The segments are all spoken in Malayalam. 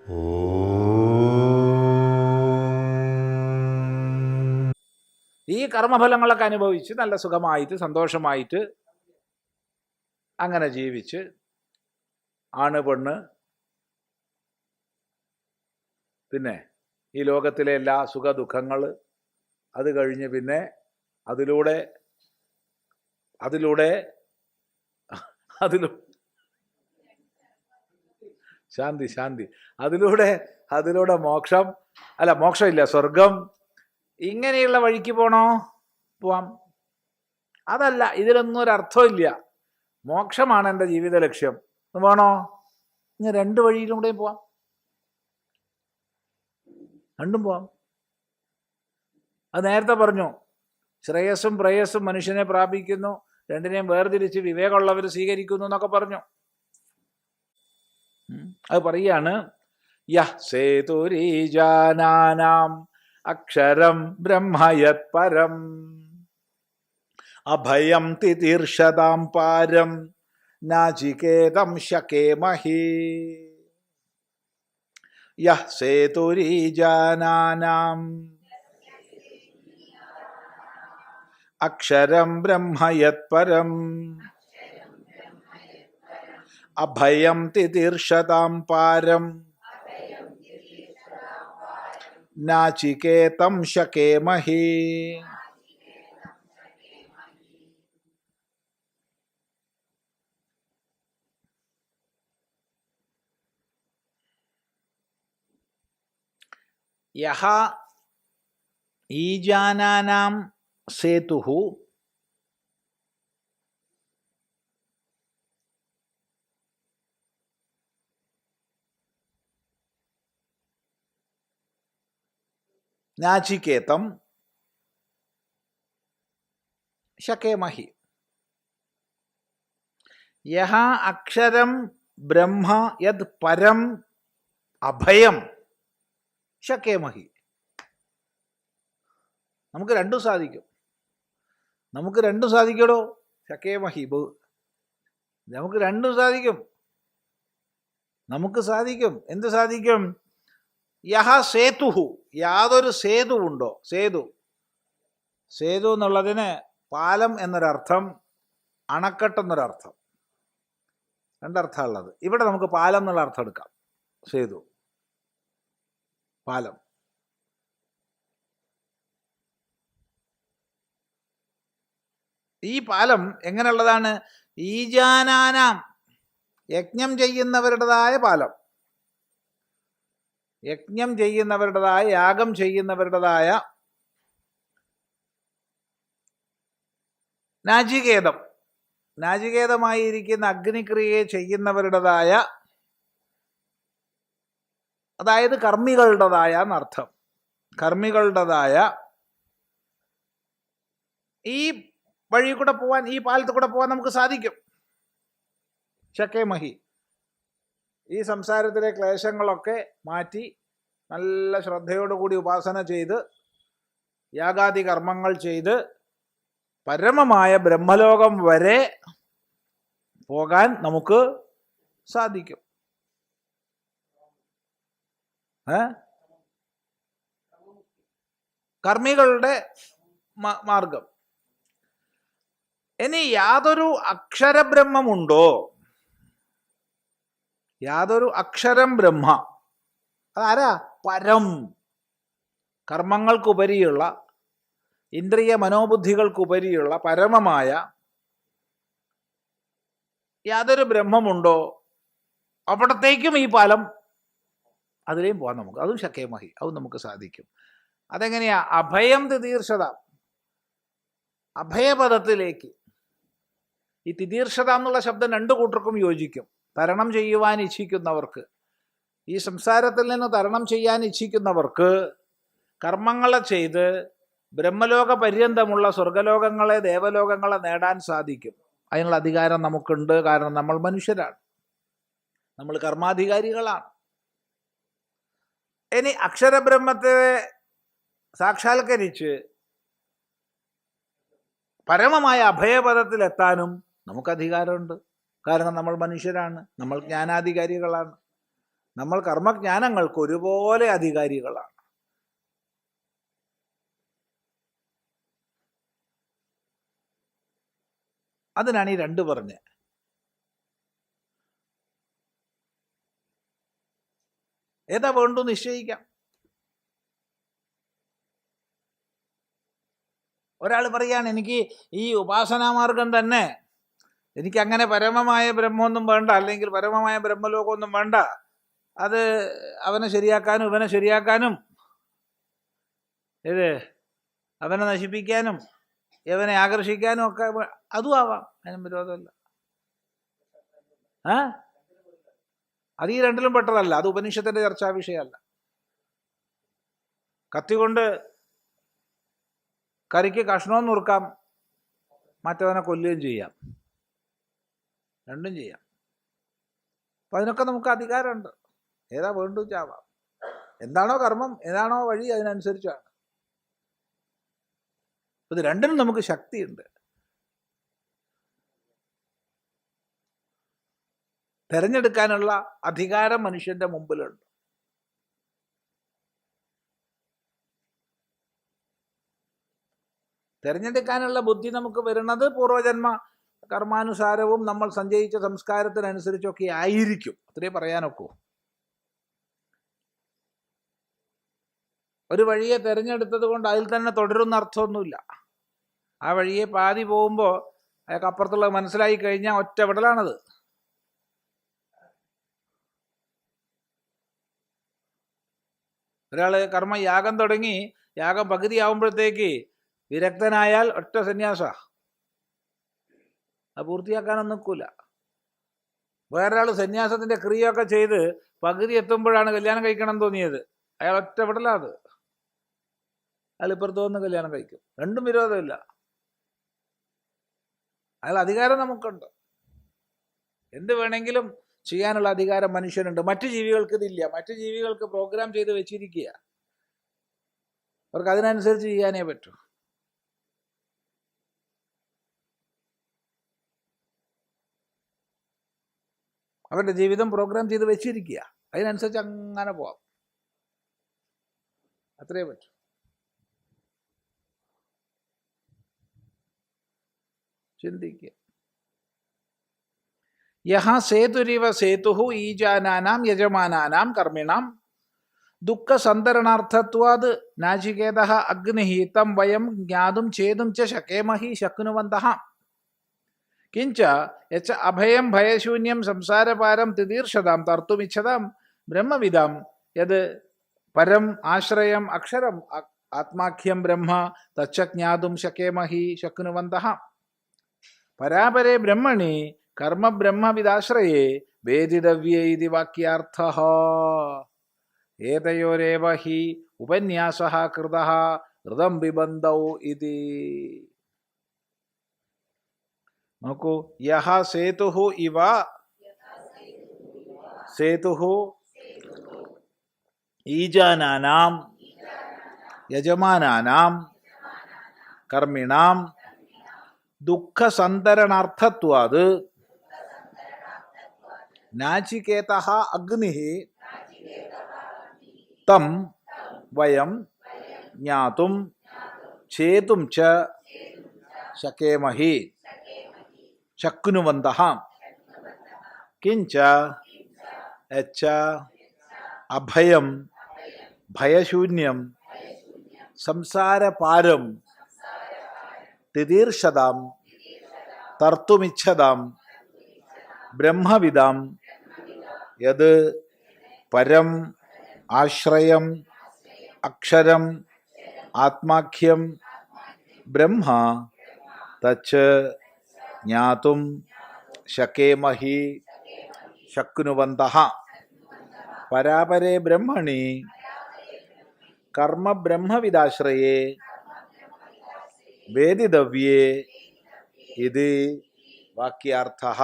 ഈ കർമ്മഫലങ്ങളൊക്കെ അനുഭവിച്ച് നല്ല സുഖമായിട്ട് സന്തോഷമായിട്ട് അങ്ങനെ ജീവിച്ച് ആണ് പെണ്ണ് പിന്നെ ഈ ലോകത്തിലെ എല്ലാ സുഖ ദുഃഖങ്ങൾ അത് കഴിഞ്ഞ് പിന്നെ അതിലൂടെ ശാന്തി അതിലൂടെ മോക്ഷം മോക്ഷമില്ല, സ്വർഗം. ഇങ്ങനെയുള്ള വഴിക്ക് പോവാം. അതല്ല, ഇതിലൊന്നും ഒരർത്ഥമില്ല, മോക്ഷമാണ് എൻ്റെ ജീവിത ലക്ഷ്യം വേണോ, ഇങ്ങനെ രണ്ട് വഴിയിലും കൂടെയും പോവാം, രണ്ടും പോവാം. അത് നേരത്തെ പറഞ്ഞു, ശ്രേയസ്സും പ്രേയസ്സും മനുഷ്യനെ പ്രാപിക്കുന്നു, രണ്ടിനെയും വേർതിരിച്ച് വിവേകമുള്ളവർ സ്വീകരിക്കുന്നു എന്നൊക്കെ പറഞ്ഞു. അത് പറയാണ്, യഹ് സേതുരീജാനാനാം അക്ഷരം ബ്രഹ്മയത് പരം അഭയം തിതീർഷതാം പാരം നാചികേതം ശകേമഹി. യഹ് സേതുരീജാനാനാം അക്ഷരം ബ്രഹ്മയത് പരം അഭയം തിതീർഷതാം പാരം നാചികേതം ശകേമഹി. യഹ ഈജാനാനാം സേതുഃ നാചികേതം ശകേമഹി. യഹ അക്ഷരം ബ്രഹ്മ യത് പരം അഭയം ശകേമഹി. നമുക്ക് രണ്ടും സാധിക്കടോ. ശകേമഹി, നമുക്ക് രണ്ടും സാധിക്കും. എന്ത് സാധിക്കും? യഹ സേതുഹു, യാതൊരു സേതുവുണ്ടോ, സേതു എന്നുള്ളതിന് പാലം എന്നൊരർത്ഥം, അണക്കെട്ടെന്നൊരർത്ഥം, രണ്ടർത്ഥമുള്ളത്. ഇവിടെ നമുക്ക് പാലം എന്നുള്ള അർത്ഥം എടുക്കാം. സേതു, പാലം. ഈ പാലം എങ്ങനെയുള്ളതാണ്? ഈജാനാനാം, യജ്ഞം ചെയ്യുന്നവരുടേതായ പാലം, യജ്ഞം ചെയ്യുന്നവരുടേതായ, യാഗം ചെയ്യുന്നവരുടേതായ നാചികേതം, നാചികേതമായിരിക്കുന്ന അഗ്നിക്രിയയെ ചെയ്യുന്നവരുടേതായ, അതായത് കർമ്മികളുടേതായ എന്നർത്ഥം, കർമ്മികളുടേതായ ഈ വഴി കൂടെ പോവാൻ, ഈ പാലത്തിൽ കൂടെ പോവാൻ നമുക്ക് സാധിക്കും. ശകേമഹി. ഈ സംസാരത്തിലെ ക്ലേശങ്ങളൊക്കെ മാറ്റി നല്ല ശ്രദ്ധയോടുകൂടി ഉപാസന ചെയ്ത് യാഗാദി കർമ്മങ്ങൾ ചെയ്ത് പരമമായ ബ്രഹ്മലോകം വരെ പോകാൻ നമുക്ക് സാധിക്കും. കർമ്മികളുടെ മാർഗം. ഇനി യാതൊരു അക്ഷരബ്രഹ്മമുണ്ടോ, യാതൊരു അക്ഷരം ബ്രഹ്മ, അതാരാ? പരം, കർമ്മങ്ങൾക്കുപരിയുള്ള, ഇന്ദ്രിയ മനോബുദ്ധികൾക്കുപരിയുള്ള പരമമായ യാതൊരു ബ്രഹ്മമുണ്ടോ, അവിടത്തേക്കും ഈ പാലം, അതിലേയും പോകാൻ നമുക്ക്, അതും ശകേമഹി, അതും നമുക്ക് സാധിക്കും. അതെങ്ങനെയാ? അഭയം തിതീർഷത, അഭയപദത്തിലേക്ക്. ഈ തിതീർഷത എന്നുള്ള ശബ്ദം രണ്ടു കൂട്ടർക്കും യോജിക്കും. തരണം ചെയ്യുവാൻ ഇച്ഛിക്കുന്നവർക്ക്, ഈ സംസാരത്തിൽ നിന്ന് തരണം ചെയ്യാൻ ഇച്ഛിക്കുന്നവർക്ക് കർമ്മങ്ങളെ ചെയ്ത് ബ്രഹ്മലോക പര്യന്തമുള്ള സ്വർഗലോകങ്ങളെ, ദേവലോകങ്ങളെ നേടാൻ സാധിക്കും. അതിനുള്ള അധികാരം നമുക്കുണ്ട്. കാരണം നമ്മൾ മനുഷ്യരാണ്, നമ്മൾ കർമാധികാരികളാണ്. ഇനി അക്ഷരബ്രഹ്മത്തെ സാക്ഷാത്കരിച്ച് പരമമായ അഭയപദത്തിലെത്താനും നമുക്ക് അധികാരമുണ്ട്. കാരണം നമ്മൾ മനുഷ്യരാണ്, നമ്മൾ ജ്ഞാനാധികാരികളാണ്. നമ്മൾ കർമ്മജ്ഞാനങ്ങൾക്ക് ഒരുപോലെ അധികാരികളാണ്. അതിനാണ് ഈ രണ്ട് പറഞ്ഞത്. ഏതാ വേണ്ടു നിശ്ചയിക്കാം. ഒരാൾ പറയാണ്, എനിക്ക് ഈ ഉപാസനാമാർഗം തന്നെ, എനിക്ക് അങ്ങനെ പരമമായ ബ്രഹ്മമൊന്നും വേണ്ട, അല്ലെങ്കിൽ പരമമായ ബ്രഹ്മലോകമൊന്നും വേണ്ട, അത് അവനെ ശരിയാക്കാനും ഇവനെ ശരിയാക്കാനും, അവനെ നശിപ്പിക്കാനും ഇവനെ ആകർഷിക്കാനും ഒക്കെ അതും ആവാം, അതിനും വിരോധമല്ല. അത് ഈ രണ്ടിലും പെട്ടതല്ല, അത് ഉപനിഷത്തിന്റെ ചർച്ചാ വിഷയമല്ല. കത്തി കൊണ്ട് കറിക്ക് കഷ്ണവും നുറുക്കാം, മറ്റവനെ കൊല്ലുകയും ചെയ്യാം, രണ്ടും ചെയ്യാം. അപ്പം അതിനൊക്കെ നമുക്ക് അധികാരമുണ്ട്. ഏതാ വേണ്ടു ചാവാം. എന്താണോ കർമ്മം, ഏതാണോ വഴി, അതിനനുസരിച്ചാണ്. ഇത് രണ്ടിനും നമുക്ക് ശക്തിയുണ്ട്. തെരഞ്ഞെടുക്കാനുള്ള അധികാരം മനുഷ്യന്റെ മുമ്പിലുണ്ട്. തെരഞ്ഞെടുക്കാനുള്ള ബുദ്ധി നമുക്ക് വരുന്നത് പൂർവജന്മ കർമാനുസാരവും നമ്മൾ സഞ്ചയിച്ച സംസ്കാരത്തിനനുസരിച്ചൊക്കെ ആയിരിക്കും. അത്രേ പറയാനൊക്കൂ. ഒരു വഴിയെ തിരഞ്ഞെടുത്തത് കൊണ്ട് അതിൽ തന്നെ തുടരുന്ന അർത്ഥമൊന്നുമില്ല. ആ വഴിയെ പാതി പോകുമ്പോൾ അയാൾക്ക് അപ്പുറത്തുള്ളത് മനസ്സിലായി കഴിഞ്ഞാൽ ഒറ്റ വിടലാണത്. ഒരാൾ കർമ്മയാഗം തുടങ്ങി യാഗം പകുതിയാവുമ്പോഴത്തേക്ക് വിരക്തനായാൽ ഒറ്റ സന്യാസ, അത് പൂർത്തിയാക്കാനൊന്നും നിൽക്കൂല. വേറൊരാൾ സന്യാസത്തിന്റെ ക്രിയയൊക്കെ ചെയ്ത് പകുതി എത്തുമ്പോഴാണ് കല്യാണം കഴിക്കണം തോന്നിയത്, അയാൾ ഒറ്റ വിടലാത്. അയാൾ ഇപ്പുറത്ത് വന്ന് കല്യാണം കഴിക്കും. രണ്ടും വിരോധമില്ല. അയാൾ അധികാരം നമുക്കുണ്ട്. എന്ത് വേണമെങ്കിലും ചെയ്യാനുള്ള അധികാരം മനുഷ്യനുണ്ട്. മറ്റു ജീവികൾക്ക് ഇതില്ല. മറ്റു ജീവികൾക്ക് പ്രോഗ്രാം ചെയ്ത് വെച്ചിരിക്കുക. അവർക്ക് അതിനനുസരിച്ച് ചെയ്യാനേ പറ്റൂ. അവരുടെ ജീവിതം പ്രോഗ്രാം ചെയ്ത് വെച്ചിരിക്കുക, അതിനനുസരിച്ച് അങ്ങനെ പോവാം. അത്രേ പറ്റൂ. ചിന്തിക്കുക. യഹ സേതുരിവ സേതുഹു ഈജാനാനാം യജമാനാനാം കർമ്മിണാം ദുഃഖ സന്തരണാർത്ഥത്വാത് നാചികേതഃ അഗ്നിഃ തം വയം ജ്ഞാതും ഛേതും ച ശകേമഹി ശക്നുവന്തഃ കിഞ്ച യച്ച അഭയം ഭയശൂന്യം സംസാരപാരം തിതീർഷതാം തർത്തുമിച്ഛതാം ബ്രഹ്മവിദാം യത് പരം ആശ്രയം അക്ഷരം ആത്മാഖ്യം ബ്രഹ്മ തച്ച ജ്ഞാതും ശകേമഹി ശക്നുവന്തഃ പരാപരേ ബ്രഹ്മണി കർമ്മ ബ്രഹ്മവിദാശ്രയേ വേദിതവ്യേ ഇതി വാക്യാർത്ഥഃ ഏതയോരേവ ഹി ഉപന്യാസഃ കൃതഃ ഋതം പിബന്ധൗ ഇതി. നോക്കൂ, യഹ സേതുഹു ഇവ സേതുഹു ഈജാനാനാം യജമാനാനാം കർമ്മിണാം ദുഃഖസന്തരണാർത്ഥത്വാത് നാചികേതഃ അഗ്നിഃ തം വയം ജ്ഞാതും ഛേതും ച ശകേമഹി ശക്നുവന്തഃ കിഞ്ച യച്ച അഭയം ഭയശൂന്യം സംസാരപാരം തിതീർഷതാം തർത്തുമിച്ഛതാം ബ്രഹ്മവിദാം യത് പരം ആശ്രയം അക്ഷരം ആത്മാഖ്യം ബ്രഹ്മ തച്ച് ജ്ഞാതും ശകേമഹി ശക്നുവന്തഃ പരാപരേ ബ്രഹ്മണി കർമ്മ ബ്രഹ്മവിദാശ്രയേ വേദിതവ്യേ ഇതി വാക്യാർത്ഥഃ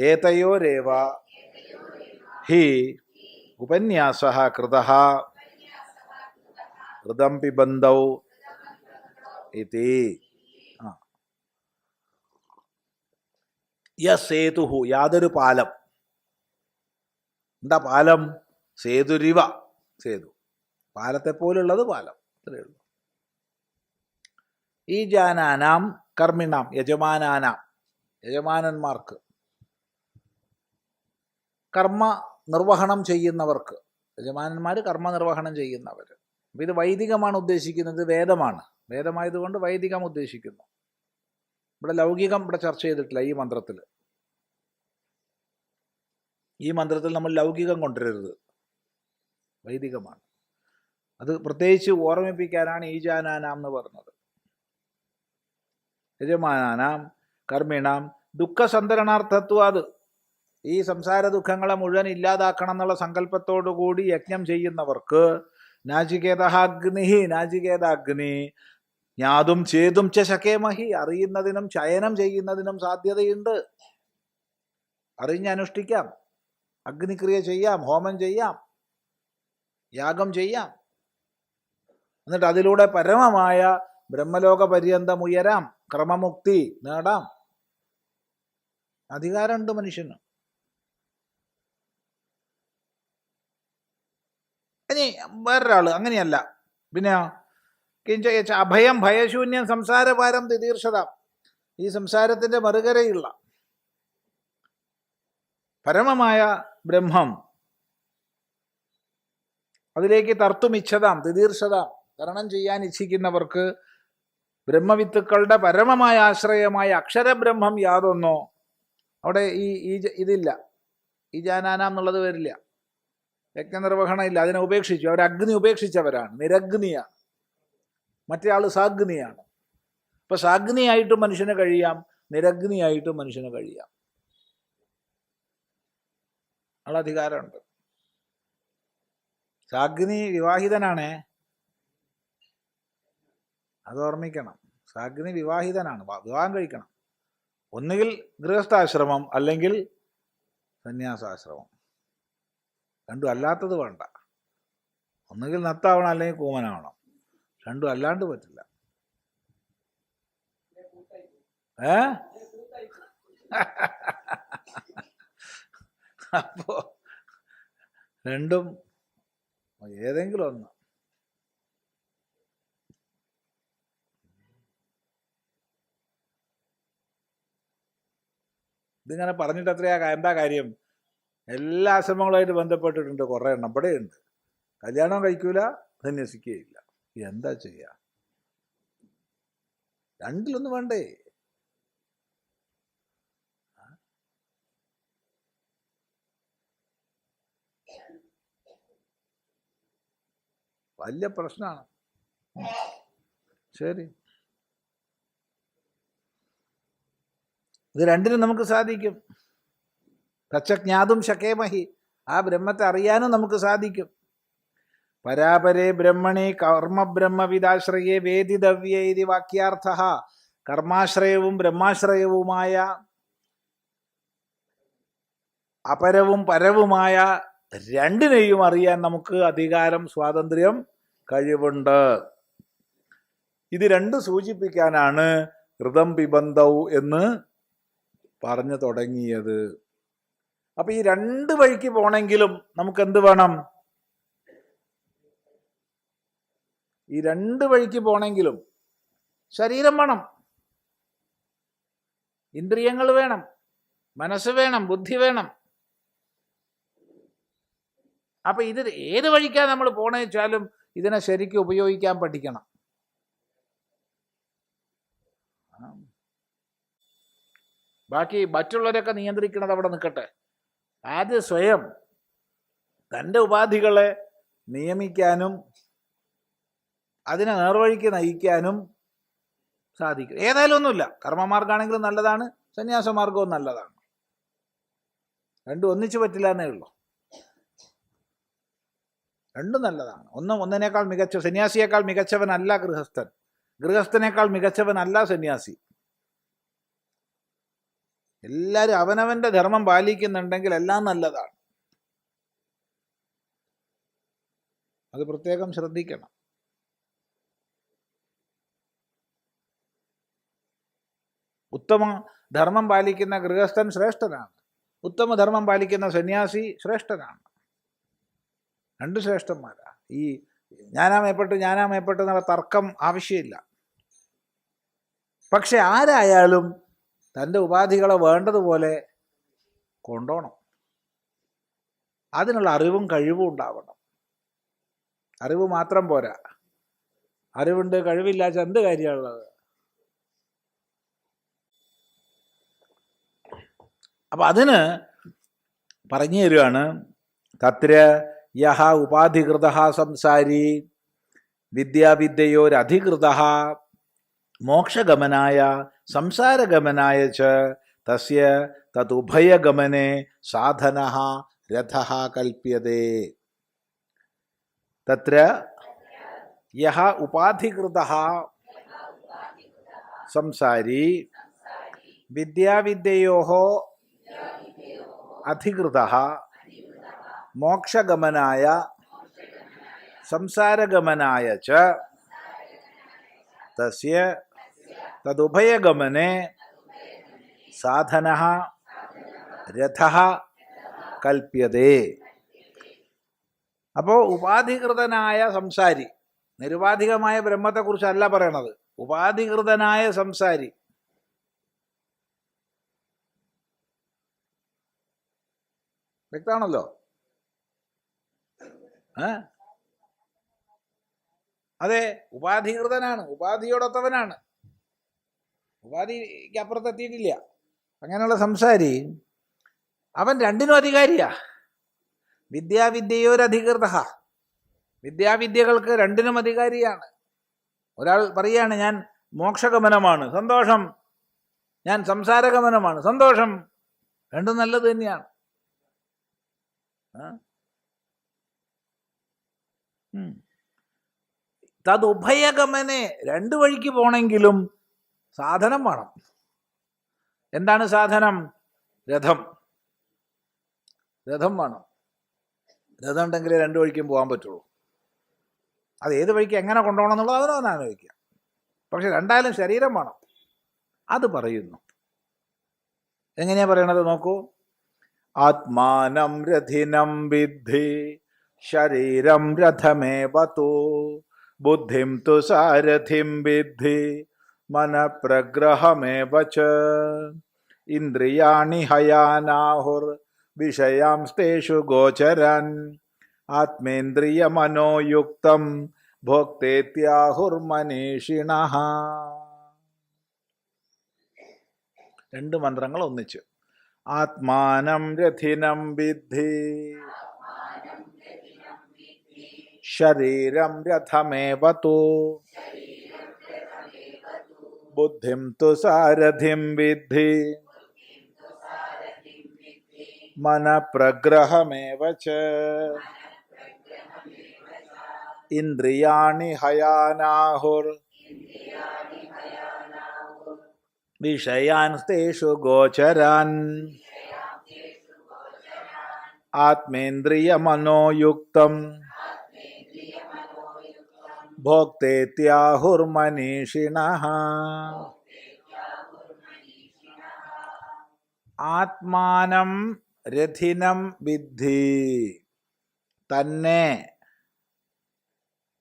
ഏതയോരേവ ഹി ഉപന്യാസഃ കൃതഃ ഋതം പിബന്ധൗ ഇതി. യസേതുഹു യാതൊരു പാലം, എന്താ പാലം? സേതുരിവ, സേതു, പാലത്തെ പോലുള്ളത് പാലം, അത്രയേ ഉള്ളൂ. ഈ ജാനാനാം കർമ്മിണാം, യജമാനാനാം, യജമാനന്മാർക്ക്, കർമ്മ നിർവഹണം ചെയ്യുന്നവർക്ക്, യജമാനന്മാർ കർമ്മ നിർവഹണം ചെയ്യുന്നവർ. അപ്പം ഇത് വൈദികമാണ് ഉദ്ദേശിക്കുന്നത്, വേദമാണ്. വേദമായതുകൊണ്ട് വൈദികം ഉദ്ദേശിക്കുന്നു. ഇവിടെ ലൗകികം ഇവിടെ ചർച്ച ചെയ്തിട്ടില്ല ഈ മന്ത്രത്തിൽ. ഈ മന്ത്രത്തിൽ നമ്മൾ ലൗകികം കൊണ്ടുവരരുത്, വൈദികമാണ്. അത് പ്രത്യേകിച്ച് ഓർമ്മിപ്പിക്കാനാണ് ഈ ജാനാനാം എന്ന് പറഞ്ഞത്. യജമാനാനാം കർമ്മിണാം ദുഃഖസന്തരണാർത്ഥത്വാത്, ഈ സംസാര ദുഃഖങ്ങളെ മുഴുവൻ ഇല്ലാതാക്കണം എന്നുള്ള സങ്കല്പത്തോടു കൂടി യജ്ഞം ചെയ്യുന്നവർക്ക് നാചികേതാഗ്നി, നാചികേതാഗ്നി ജ്ഞാതും ചേതും ച ശകേമഹി, അറിയുന്നതിനും ചയനം ചെയ്യുന്നതിനും സാധ്യതയുണ്ട്. അറിഞ്ഞനുഷ്ഠിക്കാം, അഗ്നിക്രിയ ചെയ്യാം, ഹോമം ചെയ്യാം, യാഗം ചെയ്യാം. എന്നിട്ട് അതിലൂടെ പരമമായ ബ്രഹ്മലോക പര്യന്തം ഉയരാം, ക്രമമുക്തി നേടാം. അധികാരമുണ്ട് മനുഷ്യന്. ഇനി വേറൊരാള് അങ്ങനെയല്ല, പിന്നെ കിഞ്ച അഭയം ഭയശൂന്യം സംസാരഭാരം തിതീർഷത, ഈ സംസാരത്തിന്റെ മറുകരയുള്ള പരമമായ ബ്രഹ്മം, അതിലേക്ക് തർത്തുമിച്ഛതാം തിതീർഷതാം, തരണം ചെയ്യാൻ ഇച്ഛിക്കുന്നവർക്ക് ബ്രഹ്മവിത്തുക്കളുടെ പരമമായ ആശ്രയമായ അക്ഷരബ്രഹ്മം യാതൊന്നോ, അവിടെ ഈ ഇതില്ല, ഈ ജാനാനാം എന്നുള്ളത് വരില്ല. യജ്ഞനിർവഹണം ഇല്ല, അതിനെ ഉപേക്ഷിച്ചു. അവർ അഗ്നി ഉപേക്ഷിച്ചവരാണ്, നിരഗ്നിയാണ്. മറ്റേ ആൾ സാഗ്നിയാണ്. അപ്പൊ സാഗ്നിയായിട്ടും മനുഷ്യന് കഴിയാം, നിരഗ്നിയായിട്ടും മനുഷ്യന് കഴിയാം. ഉള്ള അധികാരമുണ്ട്. സാഗ്നി വിവാഹിതനാണേ, അത് ഓർമ്മിക്കണം. സാഗ്നി വിവാഹിതനാണ്, വിവാഹം കഴിക്കണം. ഒന്നുകിൽ ഗൃഹസ്ഥാശ്രമം അല്ലെങ്കിൽ സന്യാസാശ്രമം, രണ്ടും അല്ലാത്തത് വേണ്ട. ഒന്നുകിൽ നത്താവണം അല്ലെങ്കിൽ കൂമനാവണം, രണ്ടും അല്ലാണ്ട് പറ്റില്ല. അപ്പോ രണ്ടും ഏതെങ്കിലും ഒന്ന്. ഇതിങ്ങനെ പറഞ്ഞിട്ട് എന്താ കാര്യം? എല്ലാ ആശ്രമങ്ങളുമായിട്ട് ബന്ധപ്പെട്ടിട്ടുണ്ട്, കുറേ എണ്ണം ഇവിടെ ഉണ്ട്. കല്യാണം കഴിക്കൂല, സന്യസിക്കുകയില്ല. എന്താ ചെയ്യുക? രണ്ടിലൊന്നും വേണ്ടേ? വലിയ പ്രശ്നമാണ്. ശരി, ഇത് രണ്ടിനും നമുക്ക് സാധിക്കും. തച്ചജ്ഞാതും ശകേമഹി, ആ ബ്രഹ്മത്തെ അറിയാനും നമുക്ക് സാധിക്കും. പരാപരേ ബ്രഹ്മണി കർമ്മബ്രഹ്മവിദാശ്രയേ വേദിതവ്യേ ഇതി വാക്യാർത്ഥ, കർമാശ്രയവും ബ്രഹ്മാശ്രയവുമായ അപരവും പരവുമായ രണ്ടിനെയും അറിയാൻ നമുക്ക് അധികാരം, സ്വാതന്ത്ര്യം, കഴിവുണ്ട്. ഇത് രണ്ട് സൂചിപ്പിക്കാനാണ് ഋതം പിബന്ധൗ എന്ന് പറഞ്ഞു തുടങ്ങിയത്. അപ്പൊ ഈ രണ്ട് വഴിക്ക് പോണെങ്കിലും നമുക്ക് എന്ത് വേണം? ഈ രണ്ട് വഴിക്ക് പോണെങ്കിലും ശരീരം വേണം, ഇന്ദ്രിയങ്ങൾ വേണം, മനസ്സ് വേണം, ബുദ്ധി വേണം. അപ്പൊ ഇത് ഏത് വഴിക്കാ നമ്മൾ പോണേ വെച്ചാലും ഇതിനെ ശരിക്കും ഉപയോഗിക്കാൻ പഠിക്കണം. ബാക്കി മറ്റുള്ളവരൊക്കെ നിയന്ത്രിക്കുന്നത് അവിടെ നിൽക്കട്ടെ. ആദ്യം സ്വയം തൻ്റെ ഉപാധികളെ നിയമിക്കാനും അതിനെ നേർവഴിക്ക് നയിക്കാനും സാധിക്കും. ഏതായാലും ഒന്നുമില്ല, കർമ്മമാർഗമാണെങ്കിലും നല്ലതാണ്, സന്യാസമാർഗവും നല്ലതാണ്. രണ്ടും ഒന്നിച്ചു പറ്റില്ല എന്നേ ഉള്ളൂ. രണ്ടും നല്ലതാണ്. ഒന്നിനേക്കാൾ മികച്ച, സന്യാസിയേക്കാൾ മികച്ചവനല്ല ഗൃഹസ്ഥൻ, ഗൃഹസ്ഥനേക്കാൾ മികച്ചവനല്ല സന്യാസി. എല്ലാവരും അവനവന്റെ ധർമ്മം പാലിക്കുന്നുണ്ടെങ്കിൽ എല്ലാം നല്ലതാണ്. അത് പ്രത്യേകം ശ്രദ്ധിക്കണം. ഉത്തമ ധർമ്മം പാലിക്കുന്ന ഗൃഹസ്ഥൻ ശ്രേഷ്ഠനാണ്, ഉത്തമ ധർമ്മം പാലിക്കുന്ന സന്യാസി ശ്രേഷ്ഠനാണ്. രണ്ട് ശ്രേഷ്ഠന്മാരാ. ഈ ഞാനാമേപ്പെട്ട് എന്നുള്ള തർക്കം ആവശ്യമില്ല. പക്ഷെ ആരായാലും തൻ്റെ ഉപാധികളെ വേണ്ടതുപോലെ കൊണ്ടുപോകണം. അതിനുള്ള അറിവും കഴിവും ഉണ്ടാവണം. അറിവ് മാത്രം പോരാ. അറിവുണ്ട് കഴിവില്ലാച്ച എന്ത് കാര്യമുള്ളത്? അപ്പം അതിന് പറഞ്ഞു തരികയാണ്, തത്ര യഹ ഉപാധികൃത സംസാരി വിദ്യാവിദ്യയോരധികൃത മോക്ഷഗമനായ സംസാരഗമനായ ച തസ്യ തദുഭയഗമനെ സാധനഃ രഥഃ കൽപ്യതേ. തത്ര യഹ ഉപാധികൃതഃ സംസാരി വിദ്യാവിദ്യയോഃ അധികൃതഃ മോക്ഷഗമനായ സംസാരഗമനായ ച തസ്യ തദുഭയഗമനെ സാധനഃ രഥഃ കൽപ്യതേ. അപ്പോൾ ഉപാധികൃതനായ സംസാരി, നിരുപാധികമായ ബ്രഹ്മത്തെക്കുറിച്ചല്ല പറയണത്, ഉപാധികൃതനായ സംസാരി. വ്യക്തമാണല്ലോ? അതെ, ഉപാധികൃതനാണ്, ഉപാധിയോടൊത്തവനാണ്, ഉപാധിക്ക് അപ്പുറത്തെത്തിയിട്ടില്ല. അങ്ങനെയുള്ള സംസാരി അവൻ രണ്ടിനും അധികാരിയാ. വിദ്യാവിദ്യയോരധികൃത, വിദ്യാവിദ്യകൾക്ക് രണ്ടിനും അധികാരിയാണ്. ഒരാൾ പറയാണ് ഞാൻ മോക്ഷഗമനമാണ്, സന്തോഷം. ഞാൻ സംസാരഗമനമാണ്, സന്തോഷം. രണ്ടും നല്ലത് തന്നെയാണ്. തദുഭയഗമനെ, രണ്ടു വഴിക്ക് പോണെങ്കിലും സാധനം വേണം. എന്താണ് സാധനം? രഥം. രഥം വേണം. രഥം ഉണ്ടെങ്കിലേ രണ്ടു വഴിക്കും പോകാൻ പറ്റുള്ളൂ. അത് ഏത് വഴിക്ക് എങ്ങനെ കൊണ്ടുപോകണം എന്നുള്ളത് അവനവൻ ആലോചിക്കാം. പക്ഷെ രണ്ടായാലും ശരീരം വേണം. അത് പറയുന്നു. എങ്ങനെയാ പറയണത് നോക്കൂ. ആത്മാനം രഥിനം വിദ്ധി ശരീരം രഥമേവ തു ബുദ്ധിം തു സാരഥിം വിദ്ധി മനഃപ്രഗ്രഹമേവ ച ഇന്ദ്രിയാണി ഹയാനാഹുർ വിഷയാംസ്തേഷു ഗോചരൻ ആത്മേന്ദ്രിയമനോയുക്തം ഭോക്തേത്യാഹുർമനീഷിണഃ. രണ്ട് മന്ത്രങ്ങൾ ഒന്നിച്ച്. ആത്മാനം രഥിനം വിദ്ധി ശരീരം രഥമേവ തു ബുദ്ധിം തു സാരഥിം വിദ്ധി മനഃപ്രഗ്രഹമേവ ച ഇന്ദ്രിയാണി ഹയാനാഹുർ വിഷയാൻസ്തേഷു ഗോചരാൻ ആത്മേന്ദ്രിയമനോയുക്തം ഭോക്തേത്യാഹുർമനീഷിണഃ. ആത്മാനം രഥിനം വിദ്ധി, തന്നെ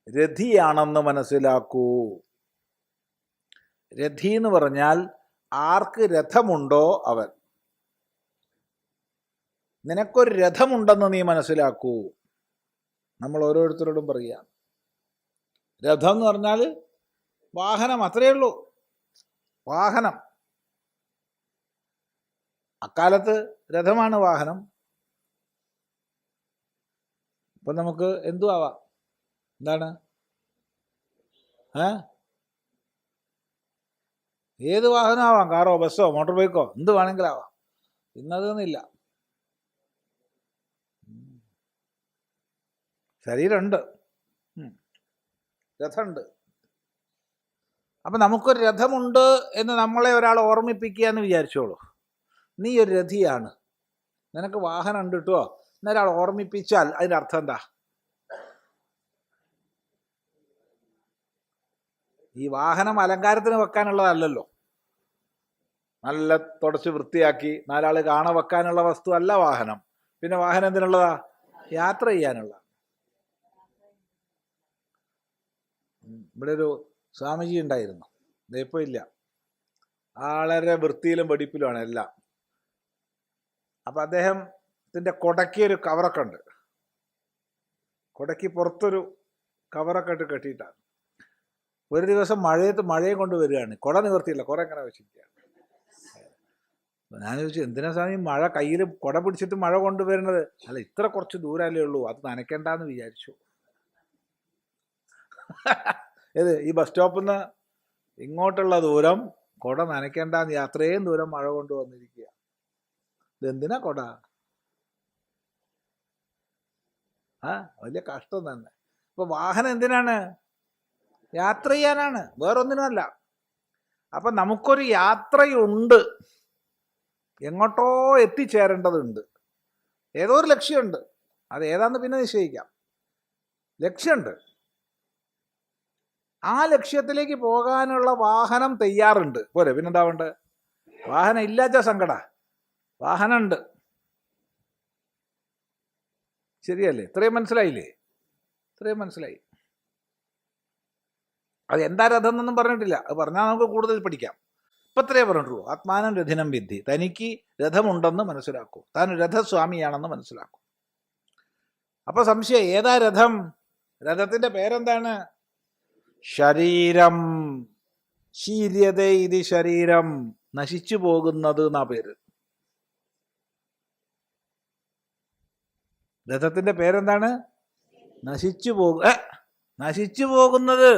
രഥിയാണെന്ന് മനസ്സിലാക്കൂ. രഥി എന്ന് പറഞ്ഞാൽ ആർക്ക് രഥമുണ്ടോ അവൻ. നിനക്കൊരു രഥമുണ്ടെന്ന് നീ മനസ്സിലാക്കൂ. നമ്മൾ ഓരോരുത്തരോടും പറയുക. രഥം എന്ന് പറഞ്ഞാൽ വാഹനം, അത്രയേ ഉള്ളൂ. വാഹനം. അക്കാലത്ത് രഥമാണ് വാഹനം. ഇപ്പൊ നമുക്ക് എന്തും ആവാം. എന്താണ്? ഏത് വാഹനം ആവാം. കാറോ ബസ്സോ മോട്ടോർ ബൈക്കോ എന്ത് വേണമെങ്കിലും ആവാം. ഇന്നതെന്നില്ല. ശരീരമുണ്ട്, രഥമുണ്ട്. അപ്പം നമുക്കൊരു രഥമുണ്ട് എന്ന് നമ്മളെ ഒരാൾ ഓർമ്മിപ്പിക്കുക എന്ന് വിചാരിച്ചോളൂ. നീ ഒരു രഥിയാണ്, നിനക്ക് വാഹനം ഉണ്ട് കിട്ടുമോ എന്നൊരാൾ ഓർമ്മിപ്പിച്ചാൽ അതിൻ്റെ അർത്ഥം എന്താ? ഈ വാഹനം അലങ്കാരത്തിന് വെക്കാനുള്ളതല്ലല്ലോ. നല്ല തുടച്ച് വൃത്തിയാക്കി നാലാൾ കാണാൻ വെക്കാനുള്ള വസ്തു അല്ല വാഹനം. പിന്നെ വാഹനം എന്തിനുള്ളതാ? യാത്ര ചെയ്യാനുള്ള. ഇവിടെ ഒരു സ്വാമിജി ഉണ്ടായിരുന്നു, ഇതിപ്പോൾ ഇല്ല. വളരെ വൃത്തിയിലും വെടിപ്പിലുമാണ് എല്ലാം. അപ്പം അദ്ദേഹത്തിൻ്റെ കൊടയ്ക്ക് ഒരു കവറൊക്കെ ഉണ്ട്. കൊടയ്ക്ക് പുറത്തൊരു കവറൊക്കെ ഇട്ട് കെട്ടിയിട്ടാണ്. ഒരു ദിവസം മഴയും കൊണ്ട് വരികയാണ്. കുട നിവർത്തിയില്ല, കുറെ എങ്ങനെ വെച്ചിരിക്കുകയാണ്. ഞാൻ ചോദിച്ചു, എന്തിനാ സ്വാമി മഴ കയ്യിൽ കുട പിടിച്ചിട്ട് മഴ കൊണ്ടുവരുന്നത്? അല്ല, ഇത്ര കുറച്ച് ദൂരമല്ലേ ഉള്ളൂ, അത് നനയ്ക്കണ്ടെന്ന് വിചാരിച്ചു. ഏത് ഈ ബസ് സ്റ്റോപ്പിൽ നിന്ന് ഇങ്ങോട്ടുള്ള ദൂരം കുട നനയ്ക്കണ്ടെന്ന്, അത്രയും ദൂരം മഴ കൊണ്ടുവന്നിരിക്കുക. ഇതെന്തിനാ കുട? വലിയ കഷ്ടം തന്നെ. ഇപ്പൊ വാഹനം എന്തിനാണ്? യാത്ര ചെയ്യാനാണ്, വേറൊന്നിനുമല്ല. അപ്പൊ നമുക്കൊരു യാത്രയുണ്ട്, എങ്ങോട്ടോ എത്തിച്ചേരേണ്ടതുണ്ട്, ഏതോ ഒരു ലക്ഷ്യമുണ്ട്. അത് ഏതാന്ന് പിന്നെ നിശ്ചയിക്കാം. ലക്ഷ്യമുണ്ട്, ആ ലക്ഷ്യത്തിലേക്ക് പോകാനുള്ള വാഹനം തയ്യാറുണ്ട്. പോരെ, പിന്നെന്താ വേണ്ടത്? വാഹനം ഇല്ലാത്ത സങ്കട, വാഹനമുണ്ട്. ശരിയല്ലേ? ഇത്രയും മനസ്സിലായില്ലേ? ഇത്രയും മനസ്സിലായി. അത് എന്താ രഥം എന്നൊന്നും പറഞ്ഞിട്ടില്ല, അത് പറഞ്ഞാൽ നമുക്ക് കൂടുതൽ പഠിക്കാം. ഇപ്പം ഇത്രയേ പറഞ്ഞിട്ടുള്ളൂ. ആത്മാനം രഥിനം വിദ്ധി, തനിക്ക് രഥമുണ്ടെന്ന് മനസ്സിലാക്കൂ, താൻ രഥസ്വാമിയാണെന്ന് മനസ്സിലാക്കൂ. അപ്പൊ സംശയം, ഏതാ രഥം? രഥത്തിന്റെ പേരെന്താണ്? ശരീരം. ശീര്യതേ ഇത് ശരീരം, നശിച്ചു പോകുന്നത് എന്നാ പേര്. രഥത്തിന്റെ പേരെന്താണ്? നശിച്ചു പോകുന്നത്.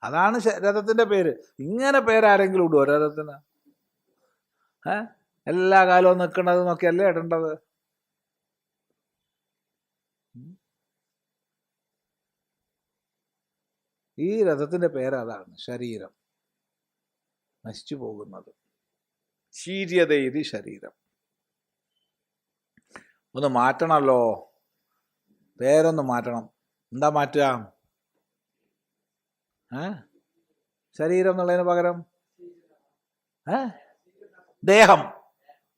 അതാണ് രഥത്തിന്റെ പേര്. ഇങ്ങനെ പേരാരെങ്കിലും ഇടുവോ രഥത്തിന്? എല്ലാ കാലവും നിൽക്കണത് നോക്കിയല്ലേ ഇടേണ്ടത്. ഈ രഥത്തിന്റെ പേരതാണ്, ശരീരം, നശിച്ചു പോകുന്നത്. ശീര്യത ഇത് ശരീരം. ഒന്ന് മാറ്റണമല്ലോ, പേരൊന്ന് മാറ്റണം. എന്താ മാറ്റുക? ശരീരം എന്നുള്ളതിന് പകരം ദേഹം.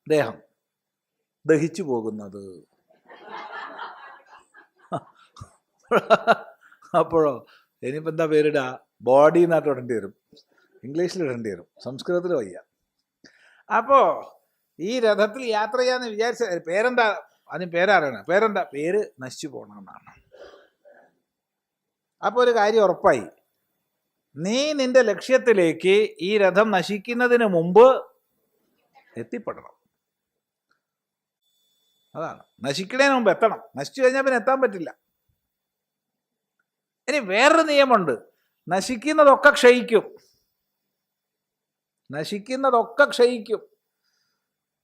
ദേഹം ദഹിച്ചു പോകുന്നത്. അപ്പോഴോ ഇനിയിപ്പോൾ എന്താ പേരിടുക? ബോഡി എന്നായിട്ട് ഇടേണ്ടി വരും, ഇംഗ്ലീഷിൽ ഇടേണ്ടി വരും, സംസ്കൃതത്തിൽ വയ്യ. അപ്പോ ഈ രഥത്തിൽ യാത്ര ചെയ്യാന്ന് വിചാരിച്ച പേരെന്താ? അതിന് പേരാറാണ്. പേരെന്താ? പേര് നശിച്ചു പോകണമെന്നാണ്. അപ്പോൾ ഒരു കാര്യം ഉറപ്പായി, നീ നിന്റെ ലക്ഷ്യത്തിലേക്ക് ഈ രഥം നശിക്കുന്നതിന് മുമ്പ് എത്തിപ്പെടണം. അതാണ്, നശിക്കുന്നതിന് മുമ്പ് എത്തണം. നശിച്ചു കഴിഞ്ഞാൽ പിന്നെ എത്താൻ പറ്റില്ല. ഇനി വേറൊരു നിയമമുണ്ട്, നശിക്കുന്നതൊക്കെ ക്ഷയിക്കും. നശിക്കുന്നതൊക്കെ ക്ഷയിക്കും.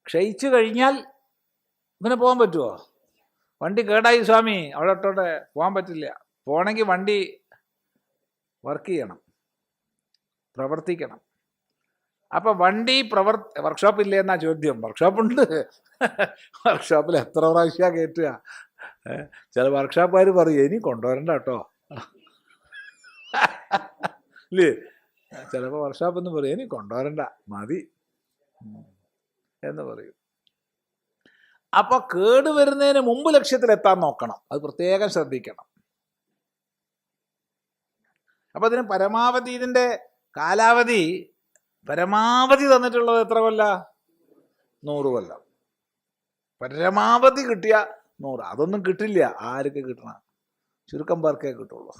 ക്ഷയിച്ചു കഴിഞ്ഞാൽ പിന്നെ പോകാൻ പറ്റുമോ? വണ്ടി കേടായി സ്വാമി, അവിടെ ഇട്ടോട്ടെ, പോകാൻ പറ്റില്ല. പോകണമെങ്കിൽ വണ്ടി വർക്ക് ചെയ്യണം, പ്രവർത്തിക്കണം. അപ്പം വണ്ടി വർക്ക്ഷോപ്പില്ലേ എന്നാ ചോദ്യം. വർക്ക്ഷോപ്പുണ്ട്. വർക്ക്ഷോപ്പിൽ എത്ര പ്രാവശ്യമാണ് കയറ്റുക? ചില വർക്ക്ഷോപ്പുകാർ പറയും, ഇനി കൊണ്ടുവരണ്ട കേട്ടോ ഇല്ലേ? ചിലപ്പോൾ വർക്ക്ഷോപ്പ് എന്ന് പറയും, ഇനി കൊണ്ടുവരണ്ട, മതി എന്ന് പറയും. അപ്പൊ കേടുവരുന്നതിന് മുമ്പ് ലക്ഷ്യത്തിലെത്താൻ നോക്കണം, അത് പ്രത്യേകം ശ്രദ്ധിക്കണം. അപ്പൊ അതിന് പരമാവധി, ഇതിന്റെ കാലാവധി പരമാവധി തന്നിട്ടുള്ളത് എത്ര കൊല്ല? 100 കൊല്ലം. പരമാവധി കിട്ടിയ 100. അതൊന്നും കിട്ടില്ല. ആർക്ക് കിട്ടണം? ചുരുക്കം പേർക്കേ കിട്ടുള്ളൂ.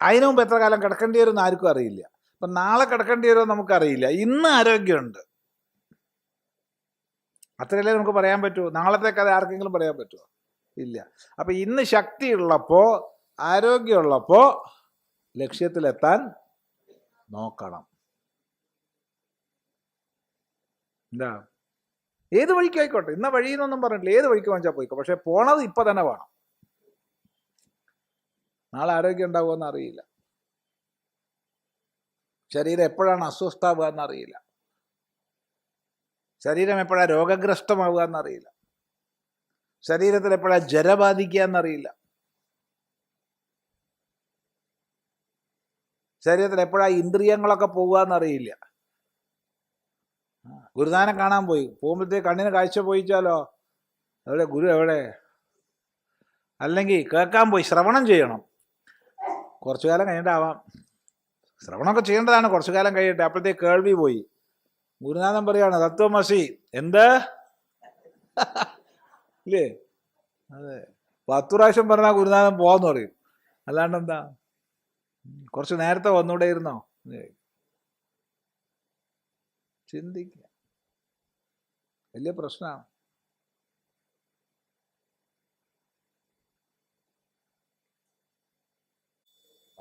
അതിനു മുമ്പ് എത്ര കാലം കിടക്കേണ്ടി വരും എന്ന് ആർക്കും അറിയില്ല. ഇപ്പം നാളെ കിടക്കേണ്ടി വരുമോ നമുക്കറിയില്ല. ഇന്ന് ആരോഗ്യമുണ്ട്, അത്രയല്ലേ നമുക്ക് പറയാൻ പറ്റൂ. നാളത്തെ കഥ ആർക്കെങ്കിലും പറയാൻ പറ്റുമോ? ഇല്ല. അപ്പം ഇന്ന് ശക്തിയുള്ളപ്പോൾ, ആരോഗ്യമുള്ളപ്പോൾ ലക്ഷ്യത്തിലെത്താൻ നോക്കണം. എന്താ? ഏത് വഴിക്കും ആയിക്കോട്ടെ, ഇന്ന വഴിയെന്നൊന്നും പറഞ്ഞിട്ടില്ല, ഏത് വഴിക്ക് വാങ്ങിച്ചാൽ പോയിക്കോ. പക്ഷെ പോണത് ഇപ്പം തന്നെ വേണം. നാളെ ആരോഗ്യം ഉണ്ടാവുമെന്ന് അറിയില്ല. ശരീരം എപ്പോഴാണ് അസ്വസ്ഥാവുക എന്നറിയില്ല. ശരീരം എപ്പോഴാണ് രോഗഗ്രസ്തമാവുക എന്നറിയില്ല. ശരീരത്തിൽ എപ്പോഴാണ് ജര ബാധിക്കുക എന്നറിയില്ല. ശരീരത്തിൽ എപ്പോഴാണ് ഇന്ദ്രിയങ്ങളൊക്കെ പോകുക എന്നറിയില്ല. ഗുരുനാനെ കാണാൻ പോയി, പോകുമ്പോഴത്തേക്ക് കണ്ണിന് കാഴ്ച പോയിച്ചാലോ, എവിടെ ഗുരു? എവിടെ? അല്ലെങ്കിൽ കേൾക്കാൻ പോയി ശ്രവണം ചെയ്യണം. കുറച്ചു കാലം കഴിഞ്ഞിട്ടാവാം. ശ്രവണമൊക്കെ ചെയ്യേണ്ടതാണ്, കുറച്ചു കാലം കഴിയട്ടെ. അപ്പോഴത്തേക്ക് കേൾവി പോയി. ഗുരുനാഥൻ പറയാണ് തത്വമസി. എന്ത് ഇല്ലേ? അതെ, 10 പ്രാവശ്യം പറഞ്ഞാൽ ഗുരുനാഥൻ പോവാന്ന് പറയും. അല്ലാണ്ട് എന്താ, കുറച്ച് നേരത്തെ വന്നൂടെ ഇരുന്നോ? ചിന്തിക്കുക, വലിയ പ്രശ്നമാണ്.